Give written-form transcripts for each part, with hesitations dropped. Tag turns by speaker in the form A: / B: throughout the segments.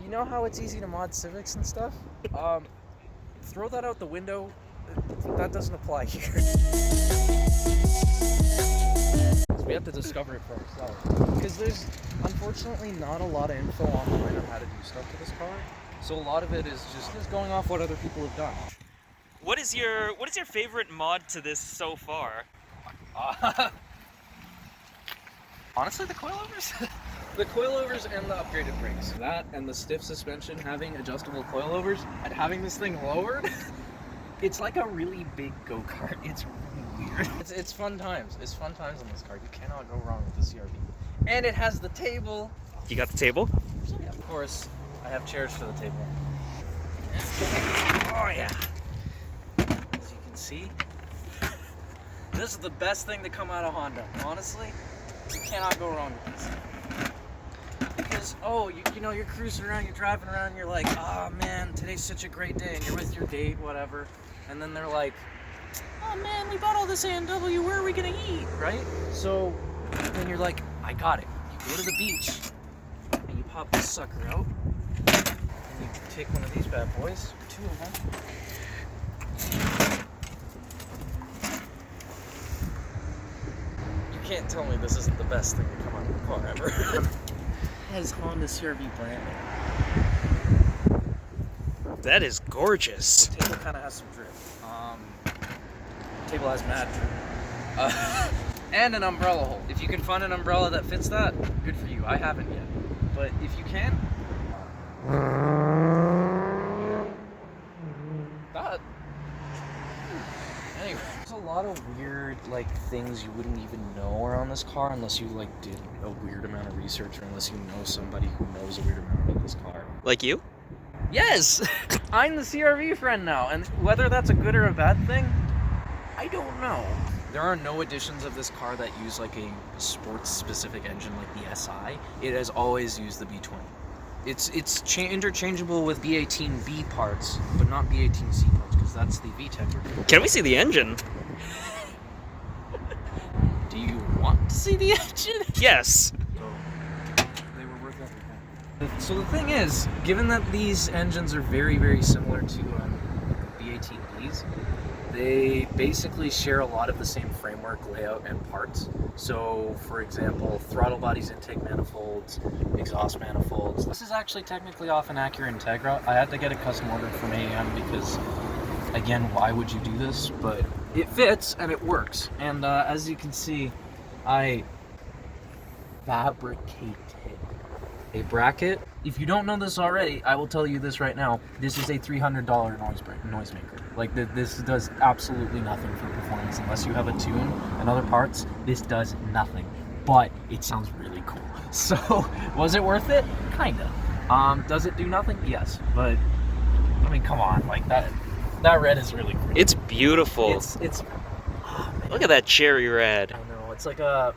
A: you know how it's easy to mod Civics and stuff? Throw that out the window. That doesn't apply here. We have to discover it for ourselves. Because there's unfortunately not a lot of info online on how to do stuff to this car. So a lot of it is just going off what other people have done.
B: What is your favorite mod to this so far?
A: Honestly, the coilovers. The coilovers and the upgraded brakes. That and the stiff suspension, having adjustable coilovers, and having this thing lowered. It's like a really big go-kart. It's really weird. It's fun times. It's fun times on this car. You cannot go wrong with the CRV. And it has the table.
B: You got the table?
A: Yeah, of course, I have chairs for the table. Oh yeah. As you can see, this is the best thing to come out of Honda. Honestly, you cannot go wrong with this. Because, you know, you're cruising around, you're driving around, and you're like, oh man, today's such a great day, and you're with your date, whatever, and then they're like, oh man, we bought all this A&W, where are we gonna eat, right? So, then you're like, I got it. You go to the beach, and you pop this sucker out, and you take one of these bad boys, 2 of them. You can't tell me this isn't the best thing to come out of the car ever. Has Honda CRV branding.
B: That is gorgeous.
A: The table kind of has some drip. The table has mad drip. And an umbrella hole. If you can find an umbrella that fits that, good for you. I haven't yet. But if you can, that. Anyway, there's a lot of weird things you wouldn't even know around this car unless you did a weird amount of research, or unless you know somebody who knows a weird amount about this car.
B: Like you?
A: Yes! I'm the CRV friend now, and whether that's a good or a bad thing, I don't know. There are no editions of this car that use a sports-specific engine like the SI. It has always used the B20. It's interchangeable with B18B parts, but not B18C parts, because that's the VTEC version.
B: Can we see the engine?
A: Do you want to see the engine?
B: Yes.
A: So, they were worth everything. So the thing is, given that these engines are very, very similar to B18Bs, they basically share a lot of the same framework, layout, and parts. So, for example, throttle bodies, intake manifolds, exhaust manifolds. This is actually technically off an Acura Integra. I had to get a custom ordered from AEM because, again, why would you do this? But it fits and it works. And as you can see, I fabricated a bracket. If you don't know this already, I will tell you this right now. This is a $300 noisemaker. This does absolutely nothing for performance unless you have a tune and other parts. This does nothing, but it sounds really cool. So, was it worth it? Kinda. Does it do nothing? Yes, but I mean, come on, that red is really great.
B: It's beautiful.
A: It's
B: Look at that cherry red.
A: I know, it's like a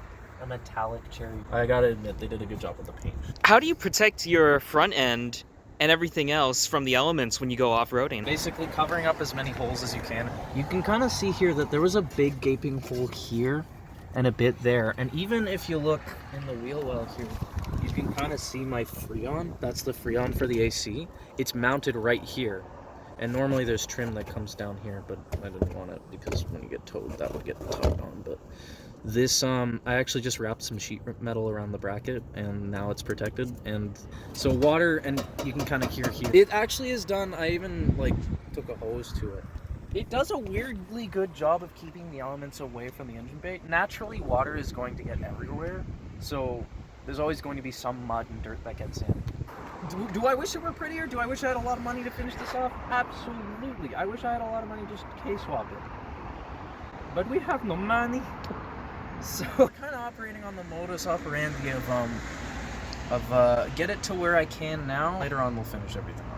A: metallic cherry. I gotta admit, they did a good job with the paint.
B: How do you protect your front end and everything else from the elements when you go off-roading?
A: Basically covering up as many holes as you can. You can kind of see here that there was a big gaping hole here and a bit there. And even if you look in the wheel well here, you can kind of see my Freon. That's the Freon for the AC. It's mounted right here. And normally there's trim that comes down here, but I didn't want it because when you get towed, that would get tugged on. But this, I actually just wrapped some sheet metal around the bracket, and now it's protected. And so water, and you can kind of hear here. It actually is done. I even took a hose to it. It does a weirdly good job of keeping the elements away from the engine bay. Naturally, water is going to get everywhere, so there's always going to be some mud and dirt that gets in. Do I wish it were prettier? Do I wish I had a lot of money to finish this off? Absolutely. I wish I had a lot of money just to K-swap it. But we have no money. So, kind of operating on the modus operandi of get it to where I can now. Later on, we'll finish everything.